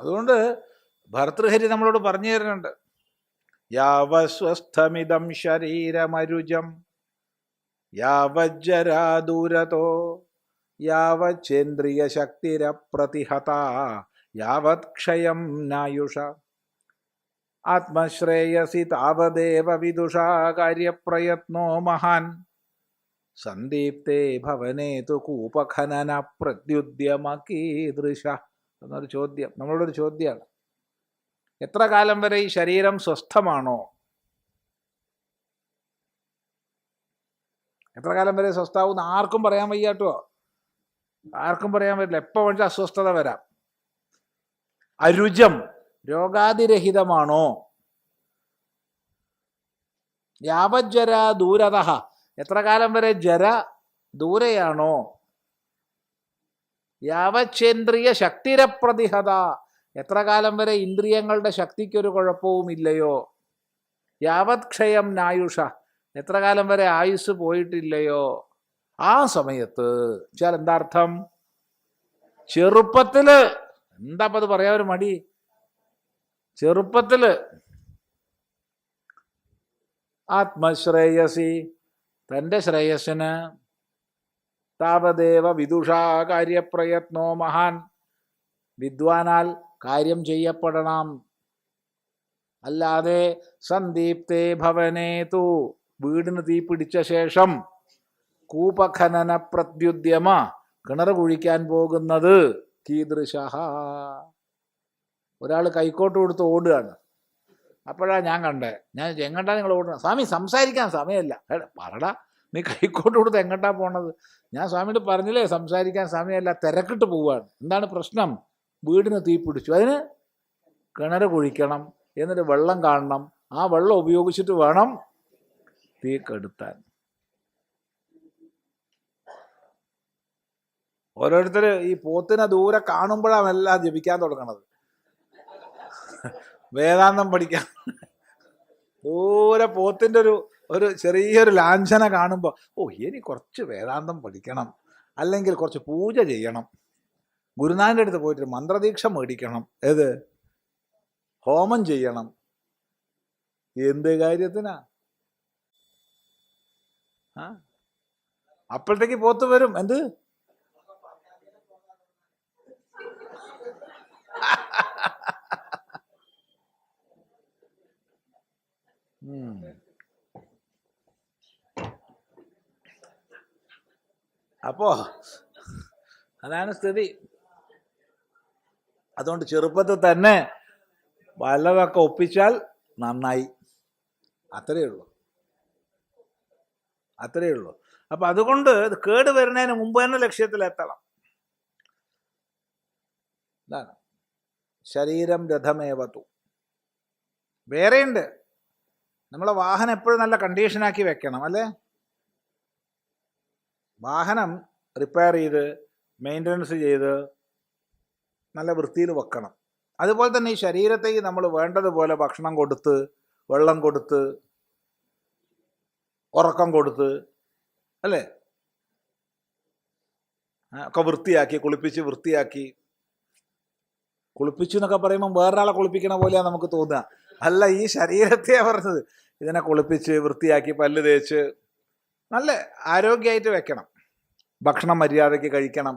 അതുകൊണ്ട് ഭർതൃഹരി നമ്മളോട് പറഞ്ഞു തരുന്നുണ്ട്, യാവസ്വസ്ഥമിതം ശരീരമരുജം യാവജ്ജരാദൂരതോ യാവച്ഛേന്ദ്രിയ ശക്തിരപ്രതിഹത യാവത് ക്ഷയം നായുഷ ആത്മശ്രേയസി താവദേവ വിദുഷാ കാര്യപ്രയത്നോ മഹാൻ സന്ദീപ്തേ ഭവനേ തു കൂപഖനന പ്രത്യുദ്യമ കീദൃശ എന്നൊരു ചോദ്യം, നമ്മളോടൊരു ചോദ്യമാണ്. എത്ര കാലം വരെ ഈ ശരീരം സ്വസ്ഥമാണോ? എത്ര കാലം വരെ സ്വസ്ഥാവും ആർക്കും പറയാൻ വയ്യാട്ടോ, ആർക്കും പറയാൻ പറ്റില്ല. എപ്പോൾ വേണ്ട അസ്വസ്ഥത വരാം. അരുജം, രോഗാതിരഹിതമാണോ? യാവജ്ജര ദൂരത, എത്ര കാലം വരെ ജര ദൂരെയാണോ? യാവച്ഛേന്ദ്രിയ ശക്തിരപ്രതിഹത, എത്ര കാലം വരെ ഇന്ദ്രിയങ്ങളുടെ ശക്തിക്കൊരു കുഴപ്പവുമില്ലയോ? യാവത് ക്ഷയം നായുഷ, എത്ര കാലം വരെ ആയുസ് പോയിട്ടില്ലയോ? ആ സമയത്ത് വെച്ചാൽ എന്താർത്ഥം? ചെറുപ്പത്തില്, എന്താ അത് പറയാൻ ഒരു മടി, ചെറുപ്പത്തില് ആത്മശ്രേയസി, തൻ്റെ ശ്രേയസ്സിന് താവദേവ വിദുഷാ കാര്യപ്രയത്നോ മഹാൻ, വിദ്വാനാൽ കാര്യം ചെയ്യപ്പെടണം. അല്ലാതെ സന്ദീപ്തേ ഭവനേ തു, വീടിന് തീ പിടിച്ച ശേഷം കൂപഖനന പ്രത്യുദ്യമ, കിണർ കുഴിക്കാൻ പോകുന്നത് കീദൃശ. ഒരാൾ കൈക്കോട്ട് കൊടുത്ത് ഓടുകയാണ്. അപ്പോഴാണ് ഞാൻ കണ്ടേ, ഞാൻ എങ്ങോട്ടാ നിങ്ങൾ ഓടുന്നത്? സ്വാമി സംസാരിക്കാൻ സമയമല്ല. പറടാ, നീ കൈക്കോട്ട് കൊടുത്ത് എങ്ങോട്ടാ പോണത്? ഞാൻ സ്വാമിയോട് പറഞ്ഞില്ലേ സംസാരിക്കാൻ സമയമല്ല, തിരക്കിട്ട് പോവുകയാണ്. എന്താണ് പ്രശ്നം? വീടിന് തീ പിടിച്ചു, അതിന് കിണർ കുഴിക്കണം, എന്നിട്ട് വെള്ളം കാണണം, ആ വെള്ളം ഉപയോഗിച്ചിട്ട് വേണം തീ കെടുത്താൻ. ഓരോരുത്തർ ഈ പോത്തിനെ ദൂരെ കാണുമ്പോഴാണ് എല്ലാം ജപിക്കാൻ തുടങ്ങണത്, വേദാന്തം പഠിക്കാൻ. ദൂരെ പോത്തിൻ്റെ ഒരു ചെറിയൊരു ലാഞ്ചന കാണുമ്പോൾ, ഓ ഇനി കുറച്ച് വേദാന്തം പഠിക്കണം, അല്ലെങ്കിൽ കുറച്ച് പൂജ ചെയ്യണം, ഗുരുനാഥൻ്റെ അടുത്ത് പോയിട്ട് മന്ത്രദീക്ഷ മേടിക്കണം, ഏത് ഹോമം ചെയ്യണം. എന്ത് കാര്യത്തിനാ? അപ്പോഴത്തേക്ക് പോത്ത് വരും. എന്ത് അപ്പോ അതാണ് സ്ഥിതി. അതുകൊണ്ട് ചെറുപ്പത്തിൽ തന്നെ വല്ലതൊക്കെ ഒപ്പിച്ചാൽ നന്നായി. അത്രയേ ഉള്ളൂ, അത്രയേ ഉള്ളൂ. അപ്പം അതുകൊണ്ട് കേട് വരുന്നതിന് മുമ്പ് തന്നെ ലക്ഷ്യത്തിലെത്തണം. ഇതാണ് ശരീരം രഥമേവതു. വേറെയുണ്ട്, നമ്മളെ വാഹനം എപ്പോഴും നല്ല കണ്ടീഷനാക്കി വെക്കണം, അല്ലേ? വാഹനം റിപ്പയർ ചെയ്ത് മെയിൻ്റനൻസ് ചെയ്ത് നല്ല വൃത്തിയിൽ വെക്കണം. അതുപോലെ തന്നെ ഈ ശരീരത്തേക്ക് നമ്മൾ വേണ്ടതുപോലെ ഭക്ഷണം കൊടുത്ത്, വെള്ളം കൊടുത്ത്, ഉറക്കം കൊടുത്ത്, അല്ലേ, ഒക്കെ വൃത്തിയാക്കി കുളിപ്പിച്ച് വൃത്തിയാക്കി. കുളിപ്പിച്ചു എന്നൊക്കെ പറയുമ്പോൾ വേറൊരാളെ കുളിപ്പിക്കണ പോലെയാണ് നമുക്ക് തോന്നുക. അല്ല, ഈ ശരീരത്തെയാണ് പറഞ്ഞത്. ഇതിനെ കുളിപ്പിച്ച് വൃത്തിയാക്കി പല്ല് തേച്ച് നല്ല ആരോഗ്യമായിട്ട് വെക്കണം. ഭക്ഷണം മര്യാദയ്ക്ക് കഴിക്കണം,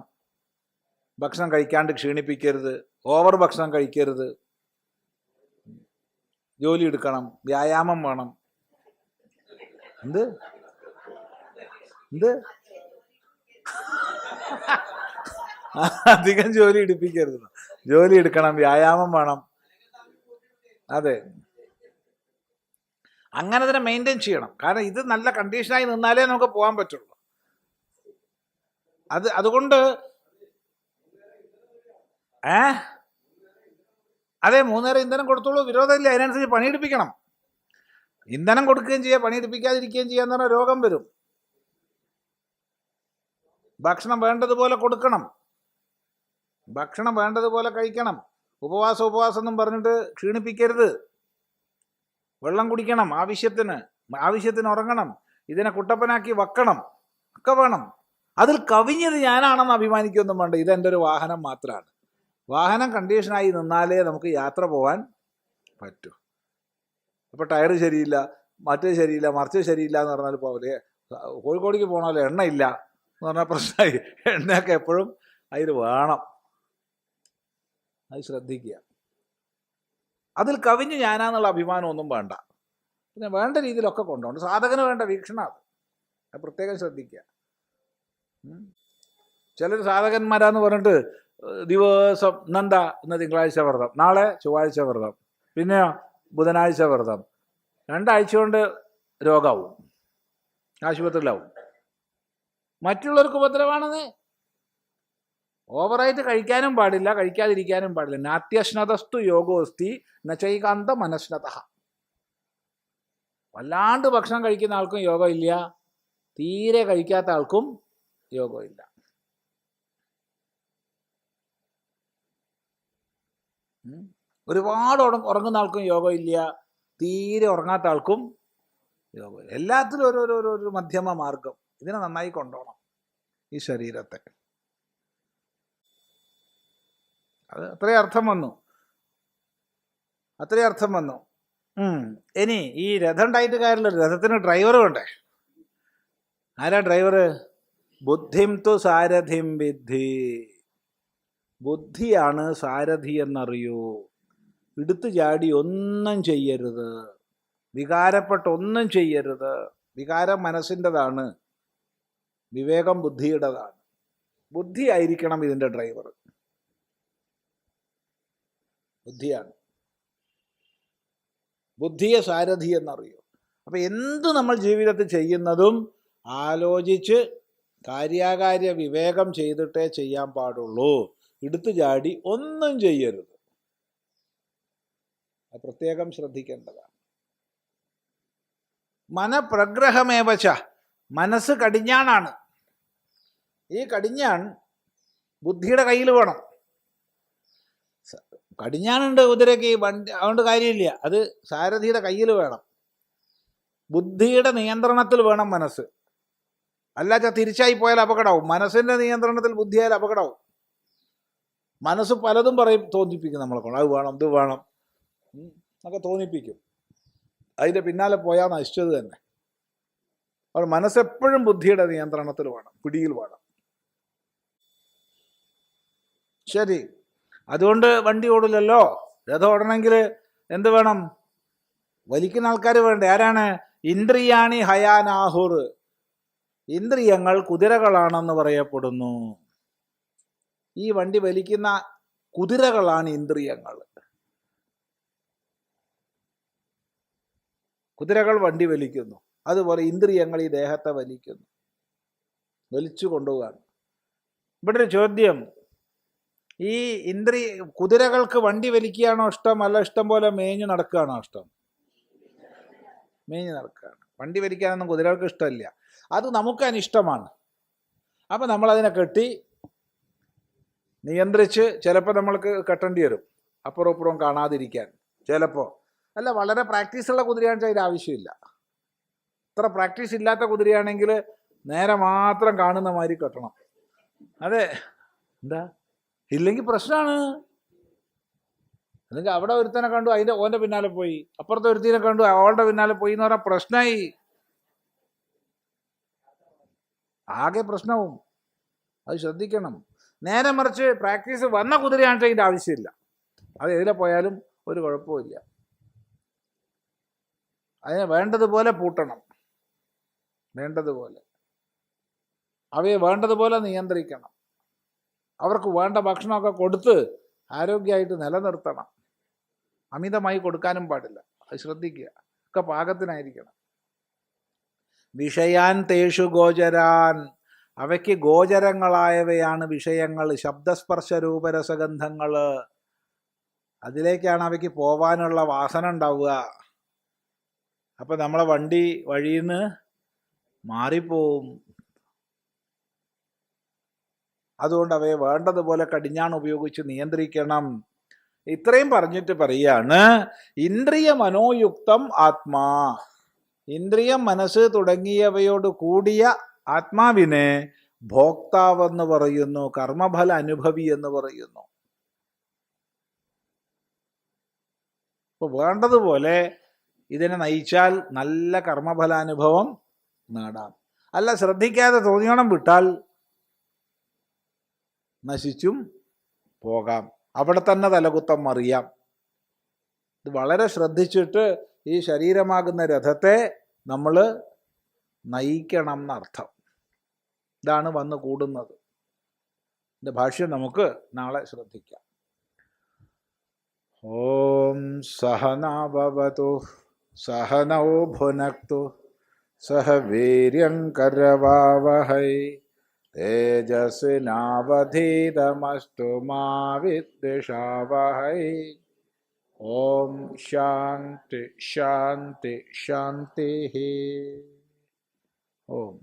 ഭക്ഷണം കഴിക്കാണ്ട് ക്ഷീണിപ്പിക്കരുത്, ഓവർ ഭക്ഷണം കഴിക്കരുത്, ജോലി എടുക്കണം, വ്യായാമം വേണം. എന്ത് എന്ത് അധികം ജോലി എടുപ്പിക്കരുത്, ജോലി എടുക്കണം, വ്യായാമം വേണം. അതെ, അങ്ങനെ തന്നെ മെയിൻറ്റെയിൻ ചെയ്യണം. കാരണം ഇത് നല്ല കണ്ടീഷനായി നിന്നാലേ നമുക്ക് പോകാൻ പറ്റുള്ളൂ. അതുകൊണ്ട് ഏ അതെ, 3 നേരം ഇന്ധനം കൊടുത്തോളൂ, വിരോധമില്ല. അതിനനുസരിച്ച് പണിയെടുപ്പിക്കണം. ഇന്ധനം കൊടുക്കുകയും ചെയ്യുക, പണിയെടുപ്പിക്കാതിരിക്കുകയും ചെയ്യാന്ന് പറഞ്ഞാൽ രോഗം വരും. ഭക്ഷണം വേണ്ടതുപോലെ കൊടുക്കണം, ഭക്ഷണം വേണ്ടതുപോലെ കഴിക്കണം. ഉപവാസം എന്നും പറഞ്ഞിട്ട് ക്ഷീണിപ്പിക്കരുത്. വെള്ളം കുടിക്കണം, ആവശ്യത്തിന് ഉറങ്ങണം, ഇതിനെ കുട്ടപ്പനാക്കി വെക്കണം, ഒക്കെ വേണം. അതിൽ കവിഞ്ഞത് ഞാനാണെന്ന് അഭിമാനിക്കൊന്നും വേണ്ട. ഇതെൻ്റെ ഒരു വാഹനം മാത്രമാണ്. വാഹനം കണ്ടീഷനായി നിന്നാലേ നമുക്ക് യാത്ര പോകാൻ പറ്റൂ. അപ്പോൾ ടയർ ശരിയില്ല, മറ്റേ ശരിയില്ല, മറിച്ച് ശരിയില്ല എന്ന് പറഞ്ഞാൽ പോലെ കോഴിക്കോടേക്ക് പോകണമല്ലോ, എണ്ണയില്ല എന്ന് പറഞ്ഞാൽ പ്രശ്നമായി. എണ്ണയൊക്കെ എപ്പോഴും അതിൽ വേണം, അത് ശ്രദ്ധിക്കുക. അതിൽ കവിഞ്ഞ് ഞാനാന്നുള്ള അഭിമാനമൊന്നും വേണ്ട. പിന്നെ വേണ്ട രീതിയിലൊക്കെ കൊണ്ടുപോകണം. സാധകന് വേണ്ട വീക്ഷണം അത് പ്രത്യേകം ശ്രദ്ധിക്കുക. ചിലർ സാധകന്മാരാന്ന് പറഞ്ഞിട്ട് ദിവസം ഇന്നെന്താ, ഇന്ന് തിങ്കളാഴ്ച വ്രതം, നാളെ ചൊവ്വാഴ്ച വ്രതം, പിന്നെ ബുധനാഴ്ച വ്രതം, 2 ആഴ്ച കൊണ്ട് രോഗമാവും, ആശുപത്രിയിലാവും. മറ്റുള്ളവർക്ക് ഉപദ്രവമാണെന്ന്. ഓവറായിട്ട് കഴിക്കാനും പാടില്ല, കഴിക്കാതിരിക്കാനും പാടില്ല. നാത്യശ്നതസ്തു യോഗോസ്തി നചൈകാന്ത മനസ്നത. വല്ലാണ്ട് ഭക്ഷണം കഴിക്കുന്ന ആൾക്കും യോഗമില്ല, തീരെ കഴിക്കാത്ത ആൾക്കും യോഗമില്ല. ഒരുപാട് ഉറങ്ങുന്ന ആൾക്കും യോഗമില്ല, തീരെ ഉറങ്ങാത്ത ആൾക്കും യോഗമില്ല. എല്ലാത്തിലും ഒരു മധ്യമ മാർഗം. ഇതിനെ നന്നായി കൊണ്ടുപോകണം ഈ ശരീരത്തെ. അത് അത്രയും അർത്ഥം വന്നു. ഇനി ഈ രഥം ഉണ്ടായിട്ട് കാര്യമില്ല, രഥത്തിന് ഡ്രൈവർ വേണ്ടേ? ആരാ ഡ്രൈവർ? ബുദ്ധിം തു സാരഥിം വിദ്ധി. ബുദ്ധിയാണ് സാരഥി എന്നറിയൂ. എടുത്തു ചാടി ഒന്നും ചെയ്യരുത്, വികാരപ്പെട്ടൊന്നും ചെയ്യരുത്. വികാരം മനസ്സിൻ്റെതാണ്, വിവേകം ബുദ്ധിയുടേതാണ്. ബുദ്ധി ആയിരിക്കണം ഇതിൻ്റെ ഡ്രൈവർ. ബുദ്ധിയാണ്. ബുദ്ധിയെ സാരഥി എന്നറിയൂ. അപ്പം എന്ത് നമ്മൾ ജീവിതത്തിൽ ചെയ്യുന്നതും ആലോചിച്ച് കാര്യാകാര്യ വിവേകം ചെയ്തിട്ടേ ചെയ്യാൻ പാടുള്ളൂ. എടുത്തു ചാടി ഒന്നും ചെയ്യരുത്. അത് പ്രത്യേകം ശ്രദ്ധിക്കേണ്ടതാണ്. മനഃപ്രഗ്രഹമേവച. മനസ്സ് കടിഞ്ഞാണാണ്. ഈ കടിഞ്ഞാൺ ബുദ്ധിയുടെ കയ്യിൽ വേണം. കടിഞ്ഞാണുണ്ട് കുതിരയ്ക്ക്, വണ്ടി, അതുകൊണ്ട് കാര്യമില്ല. അത് സാരഥിയുടെ കയ്യിൽ വേണം. ബുദ്ധിയുടെ നിയന്ത്രണത്തിൽ വേണം മനസ്സ്. അല്ലാച്ച തിരിച്ചായി പോയാൽ അപകടമാവും. മനസ്സിൻ്റെ നിയന്ത്രണത്തിൽ ബുദ്ധിയായാൽ അപകടമാവും. മനസ്സ് പലതും തോന്നിപ്പിക്കും നമ്മളെ കൊണ്ട്. അത് വേണം, ഇത് വേണം എന്നൊക്കെ തോന്നിപ്പിക്കും. അതിൻ്റെ പിന്നാലെ പോയാൽ നശിച്ചത് തന്നെ. അപ്പോൾ മനസ്സെപ്പോഴും ബുദ്ധിയുടെ നിയന്ത്രണത്തിൽ വേണം, പിടിയിൽ വേണം. ശരി, അതുകൊണ്ട് വണ്ടി ഓടില്ലല്ലോ. രഥം ഓടണമെങ്കിൽ എന്ത് വേണം? വലിക്കുന്ന ആൾക്കാർ വേണ്ടേ? ആരാണ്? ഇന്ദ്രിയാണി ഹയാനാഹുർ. ഇന്ദ്രിയങ്ങൾ കുതിരകളാണെന്ന് പറയപ്പെടുന്നു. ഈ വണ്ടി വലിക്കുന്ന കുതിരകളാണ് ഇന്ദ്രിയങ്ങൾ. കുതിരകൾ വണ്ടി വലിക്കുന്നു, അതുപോലെ ഇന്ദ്രിയങ്ങൾ ഈ ദേഹത്തെ വലിച്ചു കൊണ്ടുപോകാണ്. ഇവിടെ ഒരു ചോദ്യം, ഈ കുതിരകൾക്ക് വണ്ടി വലിക്കുകയാണോ ഇഷ്ടം, അല്ല ഇഷ്ടം പോലെ മേഞ്ഞ് നടക്കുകയാണോ ഇഷ്ടം? മേഞ്ഞ് നടക്കുകയാണ്. വണ്ടി വലിക്കാനൊന്നും കുതിരകൾക്ക് ഇഷ്ടമില്ല, അത് നമുക്ക് അനിഷ്ടമാണ്. അപ്പം നമ്മളതിനെ കെട്ടി നിയന്ത്രിച്ച്, ചിലപ്പോൾ നമ്മൾക്ക് കെട്ടേണ്ടി വരും അപ്പുറം ഇപ്പുറം കാണാതിരിക്കാൻ. ചിലപ്പോൾ അല്ല, വളരെ പ്രാക്ടീസുള്ള കുതിരയാണെന്ന് വെച്ചാൽ അതിൻ്റെ ആവശ്യമില്ല. ഇത്ര പ്രാക്ടീസ് ഇല്ലാത്ത കുതിരയാണെങ്കിൽ നേരെ മാത്രം കാണുന്ന മാതിരി കെട്ടണം. അതെ, എന്താ ഇല്ലെങ്കിൽ പ്രശ്നമാണ്. അല്ലെങ്കിൽ അവിടെ ഒരുത്തനെ കണ്ടു ഓൻ്റെ പിന്നാലെ പോയി, അപ്പുറത്തെ ഒരുത്തിനെ കണ്ടു അവളുടെ പിന്നാലെ പോയി എന്ന് പറഞ്ഞാൽ പ്രശ്നമായി, ആകെ പ്രശ്നവും. അത് ശ്രദ്ധിക്കണം. നേരെ മറിച്ച് പ്രാക്ടീസ് വന്ന കുതിരയാണെന്ന് അതിൻ്റെ ആവശ്യമില്ല. അത് എതിലെ പോയാലും ഒരു കുഴപ്പമില്ല. അതിനെ വേണ്ടതുപോലെ പൂട്ടണം, വേണ്ടതുപോലെ അവയെ വേണ്ടതുപോലെ നിയന്ത്രിക്കണം. അവർക്ക് വേണ്ട ഭക്ഷണമൊക്കെ കൊടുത്ത് ആരോഗ്യമായിട്ട് നിലനിർത്തണം. അമിതമായി കൊടുക്കാനും പാടില്ല, അത് ശ്രദ്ധിക്കുക. ഒക്കെ പാകത്തിനായിരിക്കണം. വിഷയാൻ തേഷു ഗോചരാൻ. അവയ്ക്ക് ഗോചരങ്ങളായവയാണ് വിഷയങ്ങൾ, ശബ്ദസ്പർശ രൂപരസഗന്ധങ്ങൾ. അതിലേക്കാണ് അവയ്ക്ക് പോവാനുള്ള വാസന ഉണ്ടാവുക. അപ്പം നമ്മളെ വണ്ടി വഴിയിൽ നിന്ന് മാറിപ്പോവും. അതുകൊണ്ട് അവയെ വേണ്ടതുപോലെ കടിഞ്ഞാൺ ഉപയോഗിച്ച് നിയന്ത്രിക്കണം. ഇത്രയും പറഞ്ഞിട്ട് പറയാണ്, ഇന്ദ്രിയ മനോയുക്തം ആത്മാ, ഇന്ദ്രിയം, മനസ്സ് തുടങ്ങിയവയോട് കൂടിയ ആത്മാവിനെ ഭോക്താവെന്ന് പറയുന്നു, കർമ്മഫല അനുഭവി എന്ന് പറയുന്നു. ഇപ്പൊ വേണ്ടതുപോലെ ഇതിനെ നയിച്ചാൽ നല്ല കർമ്മഫലാനുഭവം നേടാം. അല്ല, ശ്രദ്ധിക്കാതെ തോന്നിയോണം വിട്ടാൽ നശിച്ചും പോകാം. അവിടെ തന്നെ തലകുത്തം മറിയാം. ഇത് വളരെ ശ്രദ്ധിച്ചിട്ട് ഈ ശരീരമാകുന്ന രഥത്തെ നമ്മൾ നയിക്കണം എന്നർത്ഥം. ഇതാണ് വന്നു കൂടുന്നത്. ഇതിൻ്റെ ഭാഷ്യം നമുക്ക് നാളെ ശ്രദ്ധിക്കാം. ഓം സഹനാ ഭവതു സഹനൗ ഭുനക്തു സഹ വീര്യം കരവാവഹൈ തേജസ്വിനാവധീതമസ്തു മാ വിദ്വിഷാവഹൈ. ഓം ശാന്തി ശാന്തി ശാന്തി. ഓം